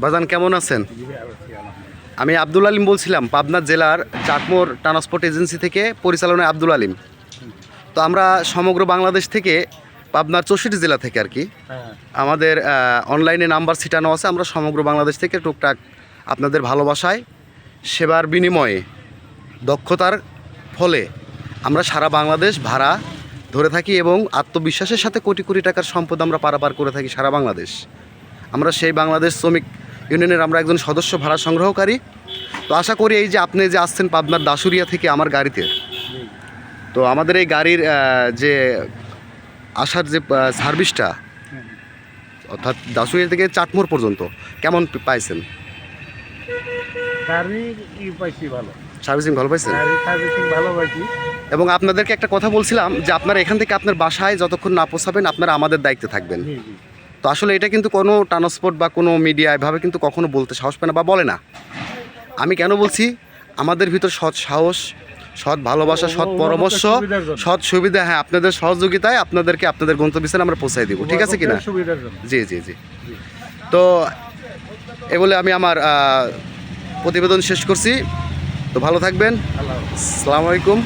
বাজান কেমন আছেন? আমি আব্দুল আলিম বলছিলাম, পাবনা জেলার চাটমোর ট্রান্সপোর্ট এজেন্সি থেকে পরিচালনায় আব্দুল আলিম। তো আমরা সমগ্র বাংলাদেশ থেকে, পাবনার 64 জেলা থেকে আর কি, আমাদের অনলাইনে নাম্বার ছিটানো আছে। আমরা সমগ্র বাংলাদেশ থেকে টুকটাক আপনাদের ভালোবাসায়, সেবার বিনিময়ে, দক্ষতার ফলে আমরা সারা বাংলাদেশ ভাড়া ধরে থাকি এবং আত্মবিশ্বাসের সাথে কোটি কোটি টাকার সম্পদ আমরা পারাপার করে থাকি সারা বাংলাদেশ। আমরা সেই বাংলাদেশ শ্রমিক ইউনিয়নের আমরা একজন সদস্য ভাড়া সংগ্রহকারী। তো আশা করি এই যে আপনি যে আসছেন পাবনার দাসুরিয়া থেকে আমার গাড়িতে, তো আমাদের এই গাড়ির যে আসার যে সার্ভিসটা, অর্থাৎ দাসুরিয়া থেকে চাটমোর পর্যন্ত কেমন পাইছেন? সার্ভিসিং ভালো পাইছেন? এবং আপনাদেরকে একটা কথা বলছিলাম যে আপনারা এখান থেকে আপনার বাসায় যতক্ষণ না পৌঁছাবেন আপনারা আমাদের দায়িত্বে থাকবেন। তো আসলে এটা কিন্তু কোনো ট্রান্সপোর্ট বা কোনো মিডিয়া এভাবে কিন্তু কখনো বলতে সাহস পায় না বা বলে না। আমি কেন বলছি, আমাদের ভিতর সৎ সাহস, সৎ ভালোবাসা, সৎ পরামর্শ, সৎ সুবিধা, হ্যাঁ আপনাদের সহযোগিতায় আপনাদেরকে আপনাদের গন্তব্যস্থানে আমরা পৌঁছাই দিব, ঠিক আছে কিনা? জি জি জি। তো এ বলে আমি আমার প্রতিবেদন শেষ করছি। তো ভালো থাকবেন। আসসালামু আলাইকুম।